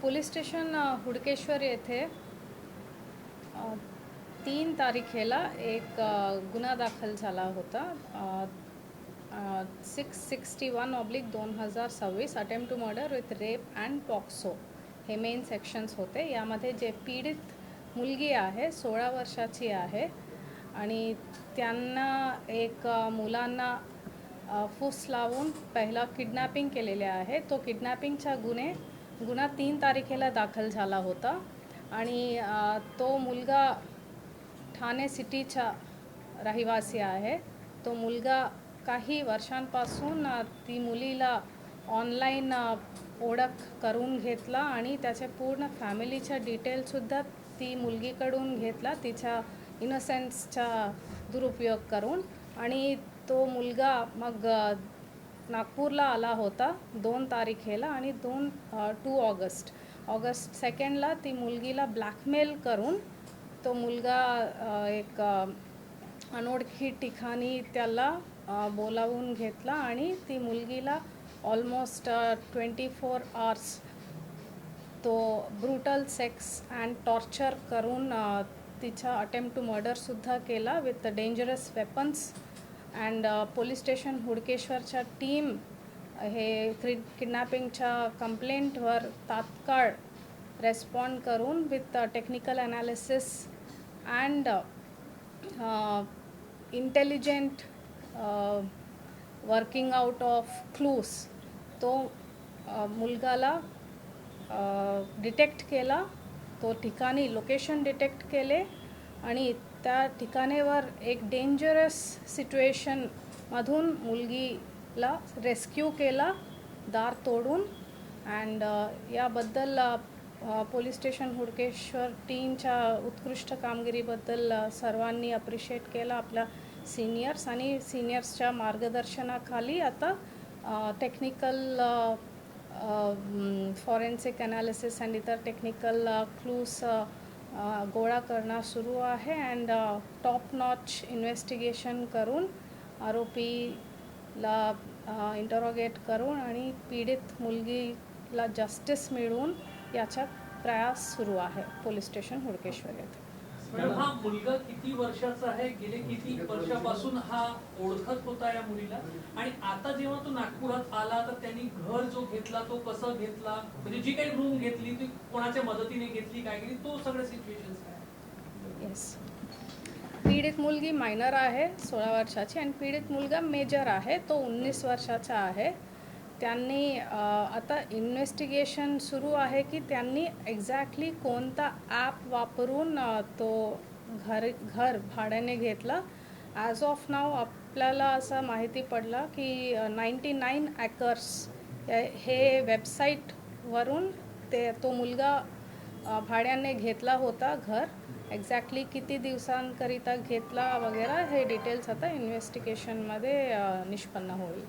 Police station Hudkeshwar येथे 3 तारखेला एक गुन्हा दाखल झाला होता. 661/2026 attempt to murder with rape and POCSO हे मेन सेक्शन्स होते. यामध्ये जे पीडित मुलगी आहे 16 वर्षाची आहे आणि त्यांना एक मुलांना फूस लावून पहिला किडनॅपिंग केलेले आहे. तो किडनॅपिंगचा गुन्हा 3 तारखेला दाखल झाला होता आणि तो मुलगा ठाणे सिटीचा रहिवासी आहे. तो मुलगा काही वर्षांपासून ती मुलीला ऑनलाईन ओळख करून घेतला आणि त्याचे पूर्ण फॅमिलीचा डिटेलसुद्धा ती मुलगीकडून घेतला तिच्या इनोसेन्सचा दुरुपयोग करून. आणि तो मुलगा मग नागपूरला आला होता 2 तारखेला आणि 2 ऑगस्ट 2ला ती मुलगीला ब्लॅकमेल करून तो मुलगा एक अनोळखी ठिकाणी त्याला बोलावून घेतला आणि ती मुलगीला ऑलमोस्ट 24 आवर्स तो ब्रुटल सेक्स अँड टॉर्चर करून तिचा अटेम्प्ट टू मर्डरसुद्धा केला with dangerous weapons. And police station हुडकेश्वरच्या टीम हे किडनॅपिंगच्या कंप्लेंटवर तात्काळ रेस्पॉन्ड करून with technical analysis and intelligent working out of clues तो मुलगाला डिटेक्ट केला. तो ठिकाणी लोकेशन डिटेक्ट केले आणि त्या ठिकाणीवर एक डेंजरस सिच्युएशनमधून मुलगीला रेस्क्यू केला दार तोडून. अँड याबद्दल पोलीस स्टेशन हुडकेश्वर टीमच्या उत्कृष्ट कामगिरीबद्दल सर्वांनी अप्रिशिएट केला आपल्या सिनियर्स आणि सिनियर्सच्या मार्गदर्शनाखाली आता टेक्निकल फॉरेन्सिक ॲनालिसिस अँड इतर टेक्निकल क्लूज गोळा करणं सुरू आहे. अँड टॉप नॉच इन्व्हेस्टिगेशन करून आरोपीला इंटरोगेट करून आणि पीडित मुलगीला जस्टिस मिळवून याचा प्रयास सुरू आहे पोलीस स्टेशन हुडकेश्वर येथे. हा मुलगा किती वर्षाचा आहे, गेले किती वर्षापासून हा ओळखत होता या मुलीला, आणि आता जेव्हा तो नागपुरात आला तर त्यांनी घर जो घेतला तो कसं घेतला, म्हणजे जी काही रूम घेतली ती कोणाच्या मदतीने घेतली, काय केली, तो सगळं सिच्युएशन काय? येस, पीडित मुलगी मायनर आहे 16 वर्षाची आणि पीडित मुलगा मेजर आहे तो 19 वर्षाचा आहे. त्यांनी आता इन्व्हेस्टिगेशन सुरू आहे की त्यांनी एक्झॅक्टली कोणता ॲप वापरून तो घर भाड्याने घेतला. ॲज ऑफ नाव आपल्याला असं माहिती पडलं की 99 एकर्स हे वेबसाईटवरून तो मुलगा भाड्याने घेतला होता घर. एक्झॅक्टली किती दिवसांकरिता घेतला वगैरे हे डिटेल्स आता इन्व्हेस्टिगेशनमध्ये निष्पन्न होईल.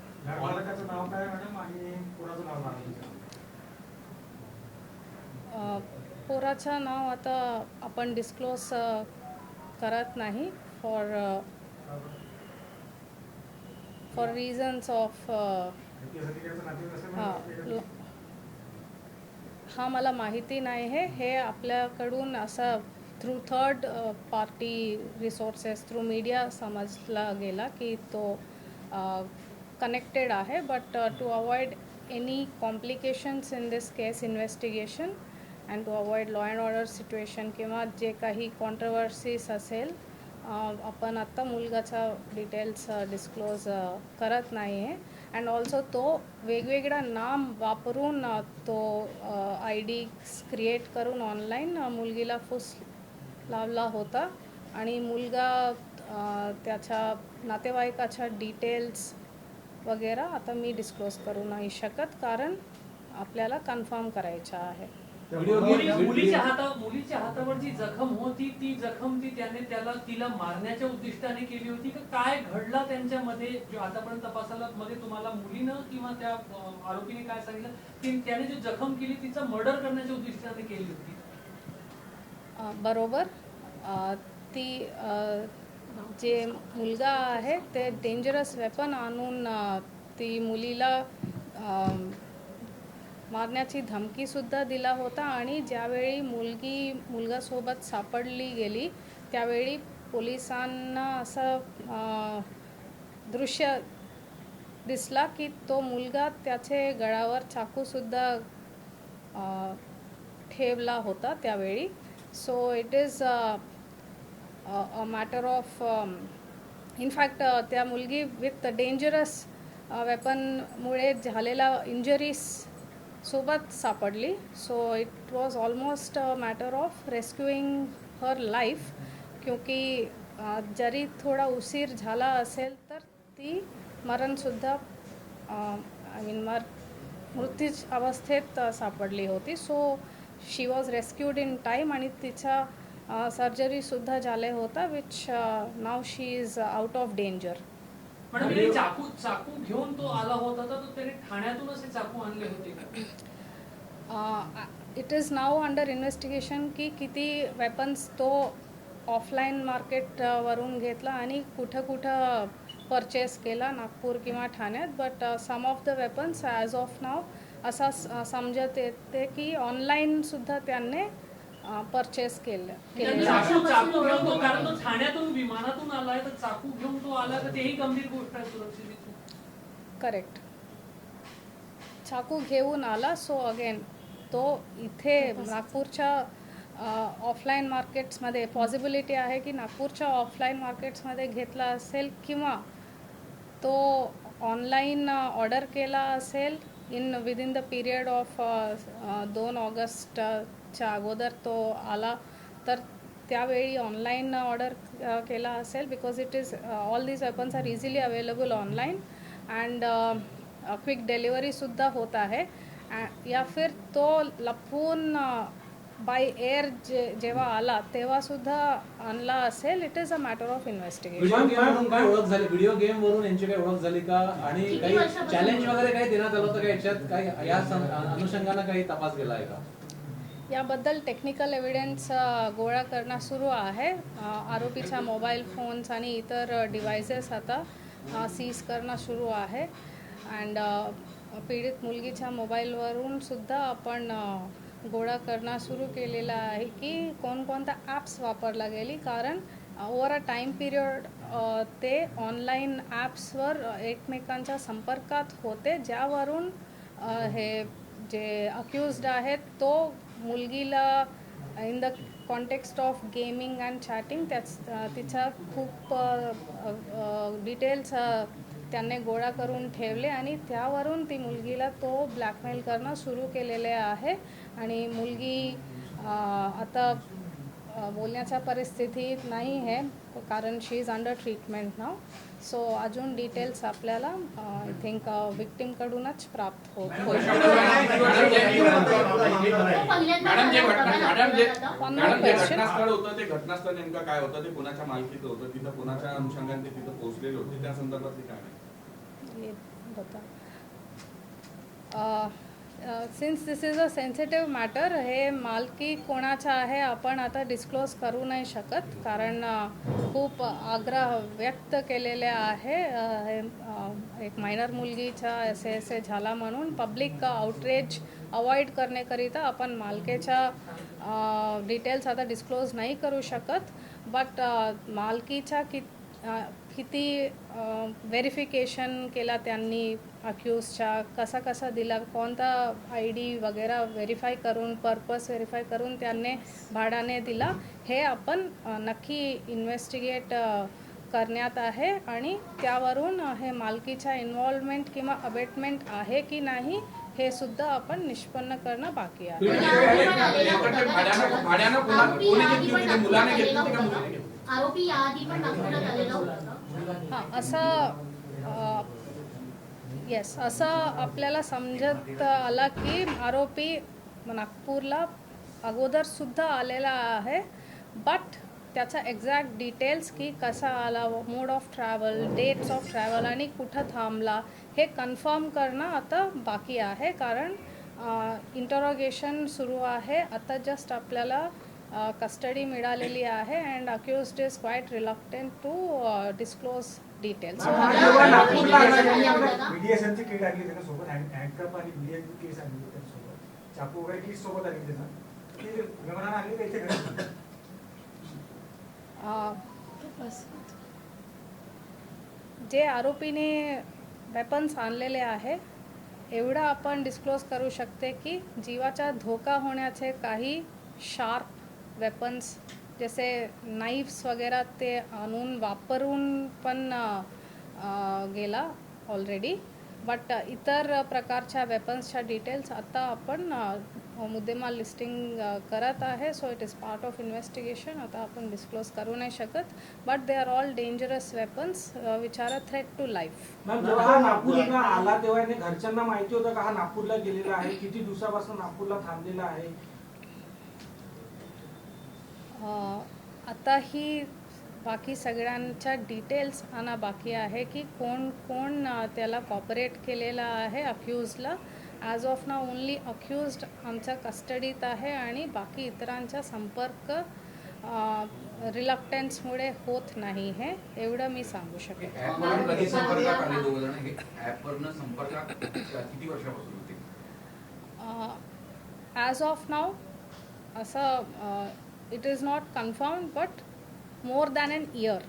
पोराचं नाव आता आपण डिस्क्लोज करत नाही फॉर रिझन्स ऑफ हा मला माहिती नाही आहे. हे आपल्याकडून असं through third party resources through media समजला गेला की तो कनेक्टेड आहे. But to avoid any complications in this case investigation and to avoid law and order situation किंवा जे काही कॉन्ट्रोवर्सीज असेल आपण आत्ता मुलगाचा डिटेल्स डिस्क्लोज करत नाही आहे. अँड ऑल्सो तो वेगवेगळा नाम वापरून तो ID क्रिएट करून ऑनलाईन मुलगीला फूस लावला होता आणि मुलगा त्याच्या नातेवाईकाच्या डिटेल्स वगैरे आता मी डिस्क्लोज करू नाही शकत कारण आपल्याला कन्फर्म करायचं आहे. मुलीच्या हातावर जी जखम होती ती जखम तिला मारण्याच्या उद्दिष्टाने केली होती का काय घडला त्यांच्यामध्ये जो आतापर्यंत तपासाला मध्ये तुम्हाला मुलीनं किंवा त्या आरोपीने काय सांगितलं की त्याने जो जखम केली तिचा मर्डर करण्याच्या उद्दिष्टाने केली होती? बरोबर. ती जे मुलगा आहे ते डेंजरस वेपन आणून ती मुलीला मारण्याची धमकीसुद्धा दिला होता आणि ज्यावेळी मुलगासोबत सापडली गेली त्यावेळी पोलिसांना असं दृश्य दिसला की तो मुलगा त्याचे गळावर चाकूसुद्धा ठेवला होता त्यावेळी. So it is a matter of in fact त्या मुलगी विथ डेंजरस वेपनमुळे झालेला इंजरीज सोबत सापडली. So it was almost a matter of rescuing her life क्योंकि जरी थोडा उशीर झाला असेल तर ती मरणसुद्धा आय मीन मृत्यूच अवस्थेत सापडली होती. So she was rescued in time आणि तिचा सर्जरीसुद्धा झाले होता which now she is out of danger. Madam हे चाकू घेऊन तो आला होता तर त्याने ठाण्यातूनच हे चाकू आणले होते का? It is now under investigation की किती वेपन्स तो ऑफलाईन मार्केटवरून घेतला आणि कुठं परचेस केला नागपूर किंवा ठाण्यात. But some of the weapons as of now असा समजत येते की ऑनलाईनसुद्धा त्यांनी परचेस केलं. चाकू घेऊन तो कारण तो ठाण्यातून विमानातून आलाय तर चाकू घेऊन तो आला तर तेही गंभीर गोष्ट आहे सुरक्षित. करेक्ट. चाकू घेऊन आला. सो अगेन तो इथे नागपूरच्या ऑफलाईन मार्केट्समध्ये पॉसिबिलिटी आहे की नागपूरच्या ऑफलाईन मार्केट्समध्ये घेतला असेल किंवा तो ऑनलाईन ऑर्डर केला असेल विदिन द पिरियड ऑफ 2 ऑगस्टच्या अगोदर तो आला तर त्यावेळी ऑनलाईन ऑर्डर केला असेल because it is all these weapons are easily available online and quick डिलिव्हरीसुद्धा होत आहे. या फिर तो लपवून बाय एअर जेव्हा आला तेव्हा सुद्धा आणला असेल. It is a matter of investigation. Video game वरून यांची काही ओळख झाली का आणि काही चॅलेंज वगैरे काही देण्यात आलं होतं का याच्यात काही या अनुषंगाने काही तपास केला आहे का? याबद्दल टेक्निकल एव्हिडन्स गोळा करणं सुरू आहे. आरोपीचा मोबाईल फोन्स आणि इतर डिव्हायसेस आता सीज करणं सुरू आहे अँड पीडित मुलगीच्या मोबाईलवरून सुद्धा आपण गोळा करणं सुरू केलेला आहे की कोणकोणत्या ॲप्स वापरला गेली कारण ओव्हर अ टाईम पिरियड ते ऑनलाईन ॲप्सवर एकमेकांच्या संपर्कात होते ज्यावरून हे जे अक्युज्ड आहेत तो मुलगीला in the context of gaming and chatting तिचा खूप डिटेल्स त्यांनी गोळा करून ठेवले आणि त्यावरून ती मुलगीला तो ब्लॅकमेल करणं सुरू केलेले आहे आणि मुलगी आता बोलण्याच्या परिस्थितीत नाही आहे कारण she is under treatment now. So अजून डिटेल्स आपल्याला आय थिंक विक्टिमकडूनच प्राप्त होईल. घटनास्थळ होतं ते घटनास्थळ नेमकं काय होतं ते कोणाच्या मालकीचं होतं तिथं कोणाच्या अनुषंगाने ते तिथं पोहोचलेले होते त्या संदर्भातली काय since this is a sensitive matter हे मालकी कोणाचा आहे आपण आता डिस्क्लोज करू नाही शकत कारण खूप आग्रह व्यक्त केलेले आहे. एक मायनर मुलगीचा असे झाला म्हणून पब्लिक आउटरेज अवॉइड करण्याकरिता आपण मालकीच्या डिटेल्स आता डिस्क्लोज नाही करू शकत. बट मालकीचा किती व्हेरिफिकेशन केला त्यांनी अक्यूजच्या कसा दिला कोणता ID वगैरे व्हेरीफाय करून पर्पस व्हेरीफाय करून त्यांनी भाड्याने दिला हे आपण नक्की इन्व्हेस्टिगेट करण्यात आहे आणि त्यावरून हे मालकीचा इन्व्हॉल्वमेंट किंवा अबेटमेंट आहे की नाही हे सुद्धा आपण निष्पन्न करणं बाकी आहे. आरोपी याआधी पण नागपुरात आलेला होता. हां असं आपल्याला समजत आला की आरोपी नागपूरला अगोदरसुद्धा आलेला आहे. बट त्याचा एक्झॅक्ट डिटेल्स की कसा आला mode of travel dates of travel आणि कुठं थांबला हे कन्फर्म करणं आता बाकी आहे कारण इंटरोगेशन सुरू आहे. आता जस्ट आपल्याला कस्टडी मिळालेली आहे and accused is quite reluctant to disclose details. मीडिएशनची किट आणली त्याच्यासोबत हँडकप आणि केस आणली त्याच्यासोबत चाकू वगैरे की सोबत आली तिथं ती विमानानं आणली का इथे घरी? जे आरोपीने वेपन्स आणलेले आहे एवढं आपण डिस्क्लोज करू शकते की जीवाचा धोका होण्याचे काही शार्प वेपन्स जसे नाईफ्स वगैरे ते आणून वापरून पण गेला ऑलरेडी. बट इतर प्रकारच्या वेपन्सच्या डिटेल्स आता आपण मुद्देमाल लिस्टिंग करत आहे. So it is part of investigation. आता आपण डिस्क्लोज करू नाही शकत. But they are all dangerous weapons which are a threat to life. Ma'am जेव्हा हा नागपूरला आला तेव्हा याने घरच्यांना माहिती होतं का हा नागपूरला गेलेला आहे? किती दिवसापासून नागपूरला थांबलेला आहे? आता ही बाकी सगळ्यांच्या डिटेल्स आणा बाकी आहे की कोण कोण त्याला कॉपरेट केलेला आहे अक्यूजला. As of now only accused आमच्या कस्टडीत आहे आणि बाकी इतरांचा संपर्क रिलक्टन्समुळे होत नाही हे एवढं मी सांगू शकते. ॲपवरून कधी संपर्कात आले दोघं जण? हे ॲपवरनं संपर्कात किती वर्षापासून होते? ॲज ऑफ नाव असं it is not confirmed but more than an year.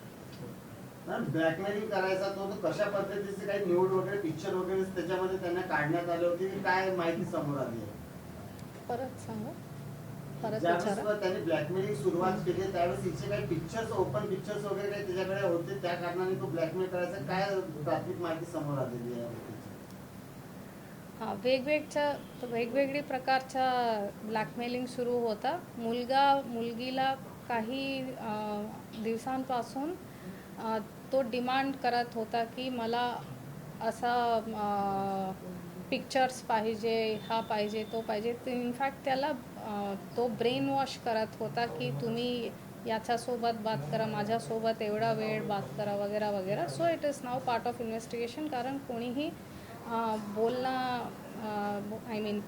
ब्लॅकमेलिंग करायचा तो कशा पद्धतीचे काही न्यूड वगैरे पिक्चर वगैरे त्याच्यामध्ये त्यांना काढण्यात आले होते की काय माहिती समोर आली आहे? परत सांगा. परत ज्यावेळेस विचारा. त्यांनी ब्लॅकमेलिंग सुरुवात केली त्यावेळेस हिचे काही पिक्चर्स ओपन पिक्चर्स वगैरे काही त्याच्याकडे होते त्या कारणाने तो ब्लॅकमेल करायचा काय प्राथमिक माहिती समोर आलेली आहे? वेगवेगळी प्रकारचा ब्लॅकमेलिंग सुरू होता. मुलगीला काही दिवसांपासून तो डिमांड करत होता की मला असा पिक्चर्स पाहिजे, हा पाहिजे, तो पाहिजे. इनफॅक्ट त्याला तो ब्रेन वॉश करत होता की तुम्ही याच्यासोबत बात करा, माझ्यासोबत एवढा वेळ बात करा वगैरे वगैरे. So it is now part of investigation. कारण कोणीही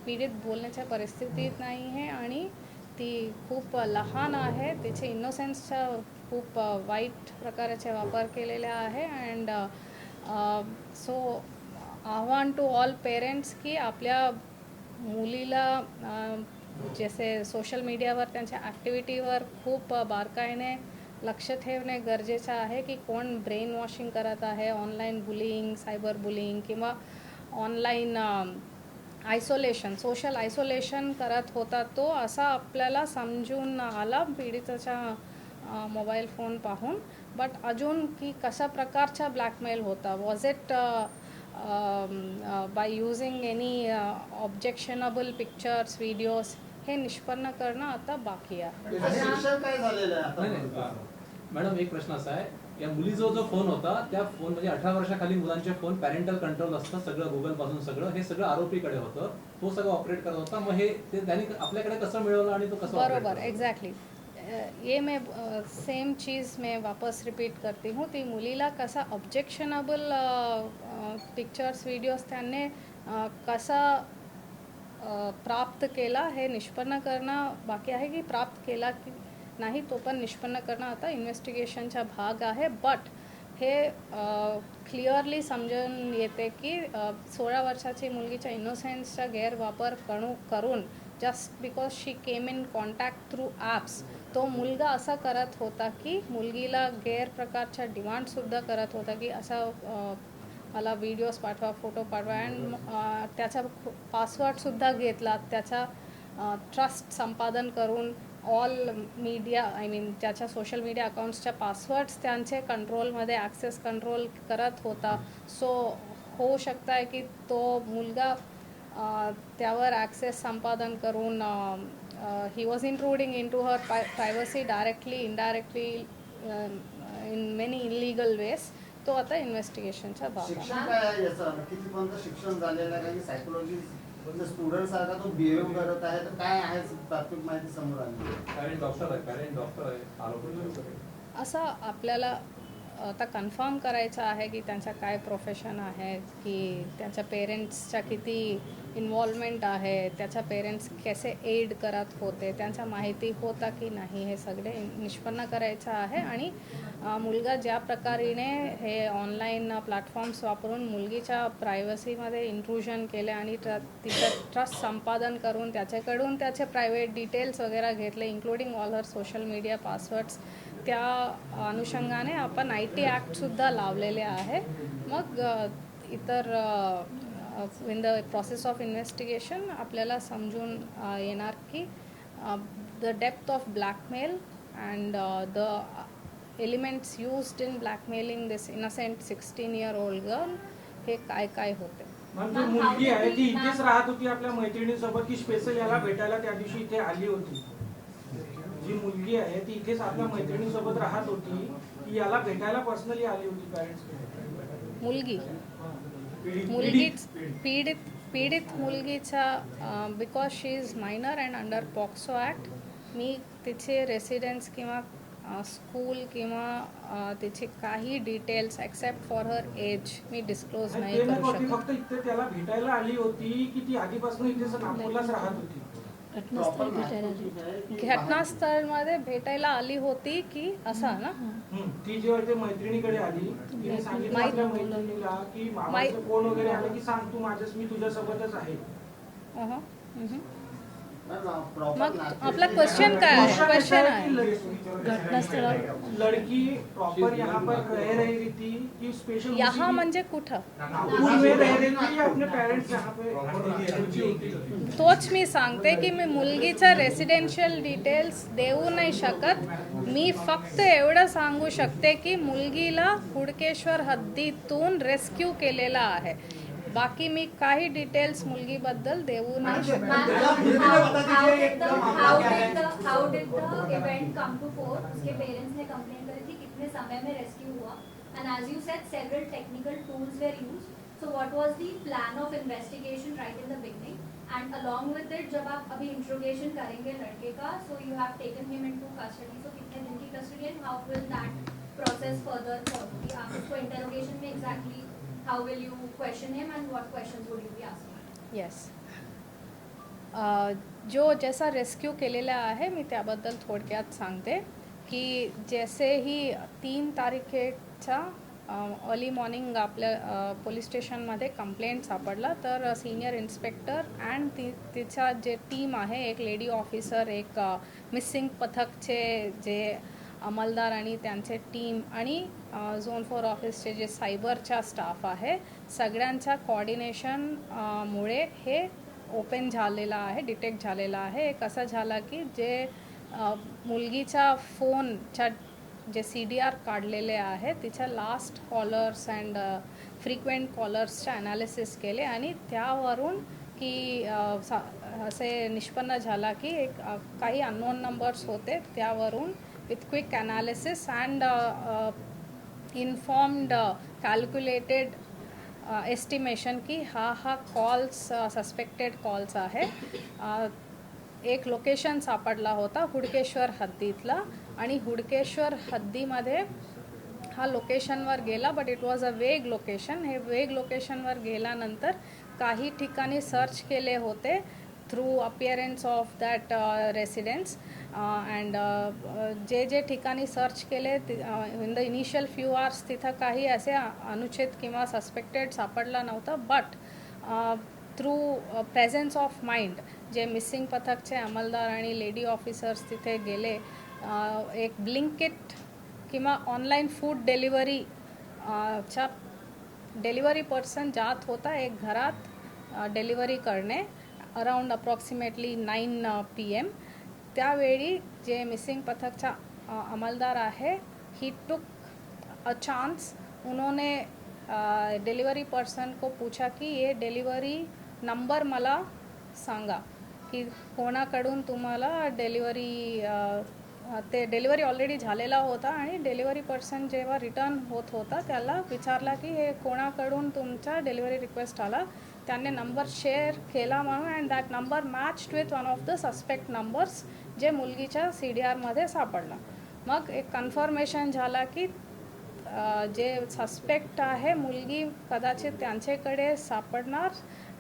पीडित बोलण्याच्या परिस्थितीत नाही आहे आणि ती खूप लहान आहे. तिचे इनोसेन्सचा खूप वाईट प्रकाराचे वापर केलेले आहे. अँड सो आव्हान टू ऑल पेरेंट्स की आपल्या मुलीला जसे सोशल मीडियावर त्यांच्या ॲक्टिव्हिटीवर खूप बारकाईने लक्ष ठेवणे गरजेचं आहे की कोण ब्रेन वॉशिंग करत आहे, ऑनलाईन बुलिंग, सायबर बुलिंग किंवा ऑनलाईन आयसोलेशन, सोशल आयसोलेशन करत होता. तो असा आपल्याला समजून आला पीडिताचा मोबाईल फोन पाहून. बट अजून की कशा प्रकारचा ब्लॅकमेल होता, was it by using any objectionable pictures, videos, हे निष्पन्न करणं आता बाकी आहे. शिक्षण काय झालेलं आहे नाही, मॅडम एक प्रश्न असा आहे, या मुलीचा जो फोन होता त्या फोन म्हणजे 18 वर्षाखाली मुलांचे फोन पॅरेंटल कंट्रोल असतं सगळं, गुगल पासून सगळं, हे सगळं आरोपीकडे होतं. तो सगळं ऑपरेट करत होता. मग हे त्यांनी आपल्याकडे कसं मिळवलं आणि तो कसं? बरोबर, एग्जैक्टली. ये मैं सेम चीज़ मैं वापस रिपीट करती हूँ. ती मुलीला कसा ऑब्जेक्शनेबल पिक्चर्स, व्हिडिओज त्यांनी कसा प्राप्त केला हे निष्पन्न करणं बाकी आहे. की प्राप्त केला की नाही तो पण निष्पन्न करणं आता इन्व्हेस्टिगेशनचा भाग आहे. बट हे क्लिअरली समजून येते की 16 वर्षाची मुलगीच्या इनोसेन्सचा गैरवापर करून just because she came in contact through apps, तो मुलगा असा करत होता की मुलगीला गैरप्रकारच्या डिमांडसुद्धा करत होता की असा मला व्हिडिओज पाठवा, फोटो पाठवा. अँड त्याचा पासवर्डसुद्धा घेतला. त्याचा ट्रस्ट संपादन करून ऑल मीडिया त्याच्या सोशल मीडिया अकाउंट्सच्या पासवर्ड्स त्यांचे कंट्रोलमध्ये ॲक्सेस कंट्रोल करत होता. सो होऊ शकतं आहे की तो मुलगा त्यावर ॲक्सेस संपादन करून he was intruding into her privacy directly, indirectly, in many illegal ways. तो आता इन्व्हेस्टिगेशनचा भाग आहे. शिक्षण काय आहे याचं? कितीपर्यंत शिक्षण झालेलं आहे? कारण सायकोलॉजी स्टुडंट सारखा तो बिहेव करत आहे, तर काय आहे प्राथमिक माहिती समोर आली? पॅरेंट डॉक्टर आहे आरोपी. असं आपल्याला आता कन्फर्म करायचं आहे की त्यांचा काय प्रोफेशन आहे, की त्यांच्या पेरेंट्सचा किती इन्व्हॉल्वमेंट आहे, त्याच्या पेरेंट्स कसे एड करत होते, त्यांचा माहिती होता की नाही, हे सगळे निष्पन्न करायचं आहे. आणि मुलगा ज्या प्रकारेने हे ऑनलाईन प्लॅटफॉर्म्स वापरून मुलगीच्या प्रायव्हसीमध्ये इंट्रुजन केले आणि तिचं ट्रस्ट संपादन करून त्याच्याकडून त्याचे प्रायव्हेट डिटेल्स वगैरे घेतले, इन्क्लुडिंग ऑल हर सोशल मीडिया पासवर्ड्स, त्या अनुषंगाने आपण IT ॲक्टसुद्धा लावलेले आहे. मग इतर in the process of investigation आपल्याला समजून येणार की the depth of blackmail and the elements used in blackmailing this innocent 16-year-old girl हे काय काय होते. मॅम जी मुलगी आहे ती इथेच राहत होती आपल्या मैत्रिणीसोबत की स्पेशल याला भेटायला त्या दिवशी इथे आली होती? जी मुलगी आहे ती इथेच आपल्या मैत्रिणीसोबत राहत होती की याला भेटायला पर्सनली आली होती पॅरेंट्स? मुलगी पीडित मुलगीचा because she is minor and under POCSO act मी तिचे रेसिडेन्स किंवा स्कूल किंवा तिचे काही details except for her age मी डिस्क्लोज नाही करू शकत. फक्त इथे त्याला भेटायला आली होती की ती आधीपासून इथेच नागपूरलाच राहत होती? घटनास्थळमध्ये भेटायला आली होती की असं ना? ती जेव्हा इथे मैत्रिणीकडे आली तिने सांगितलं आपल्या मैत्रिणीला की मामाचं फोन वगैरे आलं की सांग तू मी तुझ्यासोबतच आहे. मग आपला क्वेश्चन काय आहे? क्वेश्चन आहे लड़की प्रॉपर यहाँ पर रह रही थी कि स्पेशल यहाँ म्हणजे कुठं? नागपूर में रह रही थी या अपने पेरेंट्स यहाँ पे? तोच मी सांगते की मी मुलगीचा रेसिडेन्शियल डिटेल्स देऊ नाही शकत. मी फक्त एवढं सांगू शकते की मुलगीला हुडकेश्वर हद्दीतून रेस्क्यू केलेला आहे. बाकी मी काही डिटेल्स मुलगीबद्दल देऊ नाही शकत. How did the event come to fore? उसके पेरेंट्स ने कंप्लेन करी थी कितने समय में रेस्क्यू हुआ, and as you said several technical tools were used. So what was the plan of investigation right in the beginning? And along with it जब आप अभी इंट्रोगेशन करेंगे लड़के का, so you have taken him into custody. So कितने दिन की custody and how will that process further follow? कि आप उसको इंटरोगेशन में exactly how will you question him and what questions would you be asking? Yes, जो जैसा rescue केलेला आहे मी त्याबद्दल थोडक्यात सांगते की जैसे ही 3 तारखेचा अर्ली मॉर्निंग आपल्या पोलीस स्टेशनमध्ये कंप्लेंट सापडला तर सिनियर इन्स्पेक्टर अँड तिचा जे टीम आहे, एक लेडी ऑफिसर, एक मिसिंग पथकचे जे अंमलदार आणि त्यांचे टीम आणि झोन 4 ऑफिसचे जे सायबरचा स्टाफ आहे, सगळ्यांच्या कोऑर्डिनेशन मुळे हे ओपन झालेला आहे, डिटेक्ट झालेला आहे. एक असं झाला की जे मुलगीच्या फोनच्या जे CDR काढलेले आहे तिच्या लास्ट कॉलर्स अँड फ्रिक्वेंट कॉलर्सच्या ॲनालिसिस केले आणि त्यावरून की असे निष्पन्न झाला की एक काही अननोन नंबर्स होते, त्यावरून with quick analysis and informed calculated estimation की हा कॉल्स सस्पेक्टेड कॉल्स आहे. एक लोकेशन सापडला होता हुडकेश्वर हद्दीतला आणि हुडकेश्वर हद्दीमध्ये हा लोकेशनवर गेला, बट इट वॉज अ वेग लोकेशन. हे वेग लोकेशनवर गेल्यानंतर काही ठिकाणी सर्च केले होते through appearance of that residence and जे ठिकाणी सर्च केले in the initial few hours तिथं काही असे अनुचित किंवा सस्पेक्टेड सापडला नव्हतं. But through presence of mind जे मिसिंग पथकचे अंमलदार आणि लेडी ऑफिसर्स तिथे गेले, एक ब्लिंकिट किंवा ऑनलाईन फूड डिलिव्हरी च्या डिलिव्हरी पर्सन जात होता एक घरात डिलिव्हरी करणे अराउंड अप्रॉक्सिमेटली 9 PM. त्यावेळी जे मिसिंग पथकचा अमलदार आहे, ही टुक अ चांस, उन्होंने डिलीवरी पर्सन को पूछा की ये डिलीवरी नंबर मला सांगा की कोणाकडून तुम्हाला डिलिव्हरी, ते डिलिव्हरी ऑलरेडी झालेला होता आणि डिलिव्हरी पर्सन जेव्हा रिटर्न होत होता त्याला विचारला की हे कोणाकडून तुमचा डिलिव्हरी रिक्वेस्ट आला. त्यांनी नंबर शेअर केला म्हणून and that number matched with one of the suspect numbers जे मुलगीच्या CDRमध्ये सापडला. मग एक कन्फर्मेशन झाला की जे सस्पेक्ट आहे मुलगी कदाचित त्यांच्याकडे सापडणार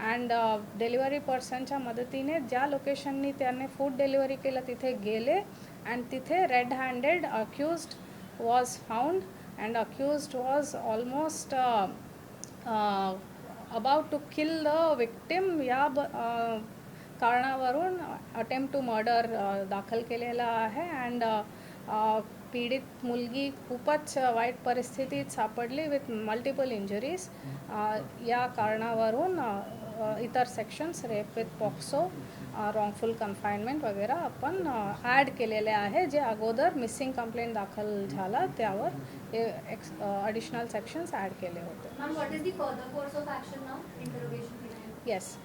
अँड डिलिव्हरी पर्सनच्या मदतीने ज्या लोकेशननी त्याने फूड डिलिव्हरी केलं तिथे गेले अँड तिथे red handed accused was found and accused was almost about to kill the victim या कारणावरून अटेम्प्ट टू मर्डर दाखल केलेला आहे अँड पीडित मुलगी खूपच वाईट परिस्थितीत सापडली विथ मल्टिपल इंजरीज या कारणावरून इतर sections rape with POCSO wrongful confinement वगैरे आपण ॲड केलेले आहे जे अगोदर मिसिंग कंप्लेंट दाखल झाला त्यावर हे ॲडिशनल सेक्शन्स ॲड केले होते. Ma'am, what is the further course of action now? Interrogation period. Yes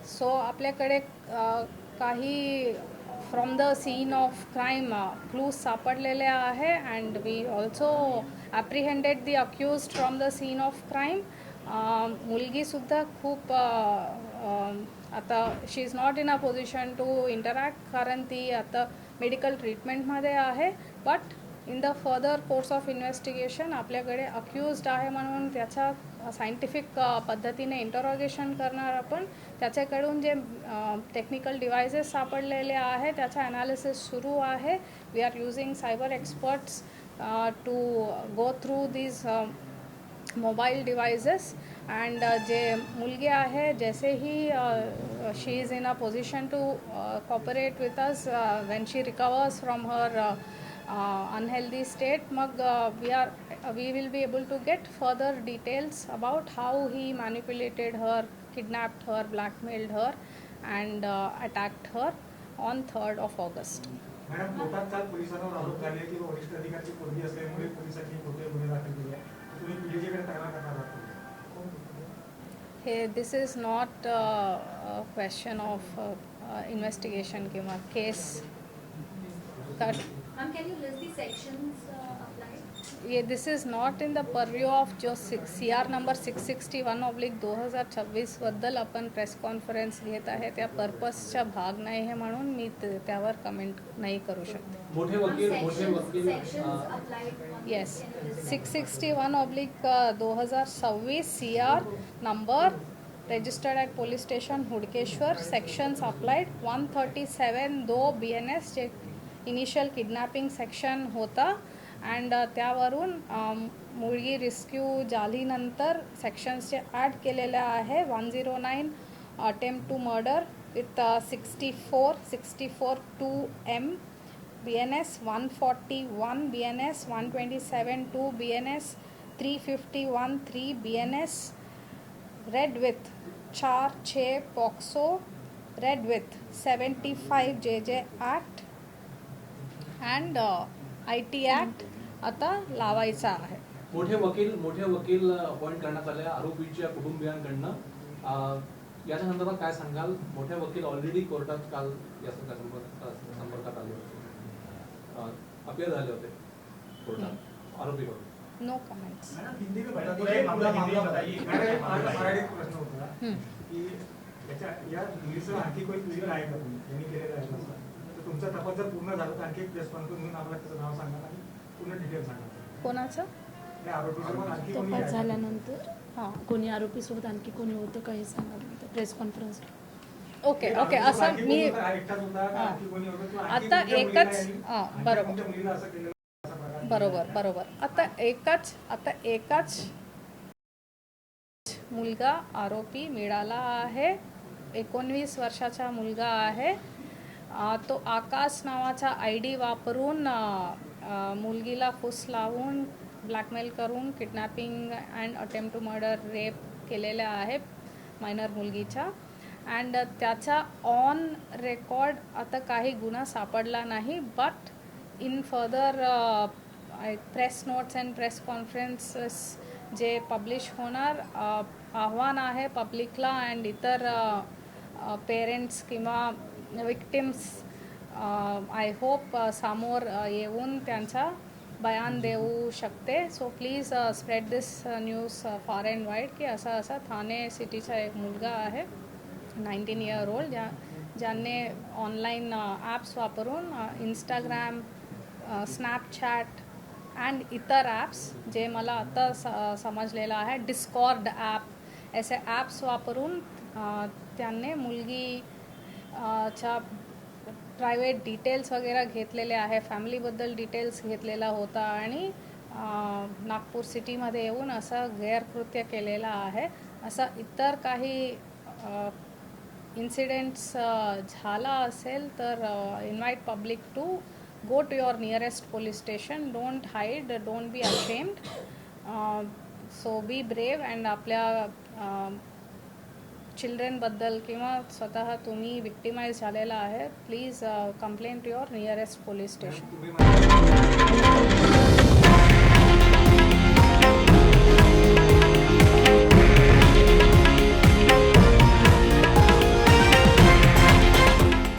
so आपल्याकडे काही from the scene of crime clues सापडलेले आहे and we also apprehended the accused from the scene of crime. मुलगीसुद्धा खूप आता she is not in a position to interact कारण ती आता मेडिकल ट्रीटमेंटमध्ये आहे but in the further course of investigation आपल्याकडे अक्युज्ड आहे म्हणून त्याचा सायंटिफिक पद्धतीने इंटरोगेशन करणार आपण. त्याच्याकडून जे टेक्निकल डिव्हायसेस सापडलेले आहे त्याचा ॲनालिसिस सुरू आहे. We are using cyber experts to go through these mobile devices and जे मुलगी आहे जैसे ही she is in a position to cooperate with us when she recovers from her unhealthy state mug we will be able to get further details about how he manipulated her, kidnapped her, blackmailed her and attacked her on 3rd of August. Madam कोर्टात काल पोलिसांवर आरोप झाले की वरिष्ठ अधिकाऱ्याची पोरगी असल्यामुळे पोलिसांनी खोटे गुन्हे दाखल केले तुम्ही पीडीजेकडे तक्रार करणार आहात. हे this is not a question of investigation किंवा केस that Ma'am, can you list the sections applied? Yeah this is not in the purview of जो CR नंबर 661/2026 बद्दल आपण प्रेस कॉन्फरन्स घेत आहे त्या पर्पजचा भाग नाही आहे म्हणून मी त्यावर कमेंट नाही करू शकते. मोठे वकील Sections applied. Yes 661/2026 CR number registered at police station Hudkeshwar sections applied 137 2 BNS जे इनिशियल किडनॅपिंग सेक्शन होता अँड त्यावरून मुलगी रिस्क्यू झालीनंतर सेक्शन्सचे ॲड केलेले आहे 109 attempt to murder with 64 2M BNS 141 BNS 127 2 BNS 351 3 BNS red with 4-6 POCSO red with 75 JJ act and IT act आता लावायचा आहे. मोठे वकील अपॉइंट करण्यात आले आरोपीच्या कुटुंबियांकडनं याच्या संदर्भात काय सांगाल? मोठे वकील ऑलरेडी कोर्टात काल या संपर्कात आले होते, अपियर झाले होते कोर्टात आरोपीकडून. No comments. हिंदी में बताइए मामला बताइए. मराठी प्रश्न होता की या मुलीचं आणखी कोणी क्लिअर आहे का तुम्ही यांनी केलेलं आहे असं तर तुमचा तपास जर पूर्ण झाला तर आणखी एक प्रेस कॉन्फरन्स म्हणून आम्हाला त्याचं नाव सांगा आणि पूर्ण डिटेल सांगा. कोणाचं त्या आरोपीसोबत आणखी कोणी तपास आहे? झाल्यानंतर हां कोणी आरोपीसोबत आणखी कोणी होतं काही सांगा प्रेस कॉन्फरन्स. ओके असं आणखी मी कोणी होता? एकटाच होता का आणखी कोणी होतं किंवा आणखी आता तुमच्या मुलीला एकच यांनी- आणखी बरोबर तुमच्या मुलीला असं केलेलं असा प्रकार? बरोबर आता एकाच मुलगा आरोपी मिळाला आहे. 19 वर्षाचा मुलगा आहे. तो आकाश नावाचा ID वापरून मुलगीला फुस लावून ब्लॅकमेल करून kidnapping and attempt to murder rape केलेला आहे मायनर मुलगीचा अँड त्याचा ऑन रेकॉर्ड आता काही गुन्हा सापडला नाही but in further press notes and press conferences जे पब्लिश होणार आव्हान आहे पब्लिकला अँड इतर पेरेंट्स किंवा विक्टिम्स आय होप समोर येऊन त्यांचा बयान देऊ शकते. So please spread this news far and wide की असा ठाणे सिटीचा एक मुलगा आहे 19 year old ज्याने ऑनलाईन ॲप्स वापरून इंस्टाग्राम स्नॅपचॅट अँड इतर ॲप्स जे मला आता समजलेलं आहे डिस्कॉर्ड ॲप असे ॲप्स वापरून त्यांनी मुलगी च्या प्रायव्हेट डिटेल्स वगैरे घेतलेले आहे, फॅमिलीबद्दल डिटेल्स घेतलेला होता आणि नागपूर सिटीमध्ये येऊन असं गैरकृत्य केलेलं आहे. असा इतर काही इन्सिडेंट्स झाला असेल तर invite public to go to your nearest police station. Don't hide, don't be ashamed, so be brave and आपल्या चिल्ड्रनबद्दल किंवा स्वतः तुम्ही विक्टिमाइज झालेला आहे, please complaint to your nearest police station.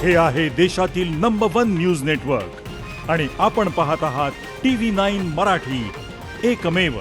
हे आहे देशातील नंबर 1 न्यूज नेटवर्क आणि आपण पाहत आहात TV9 मराठी, एकमेव.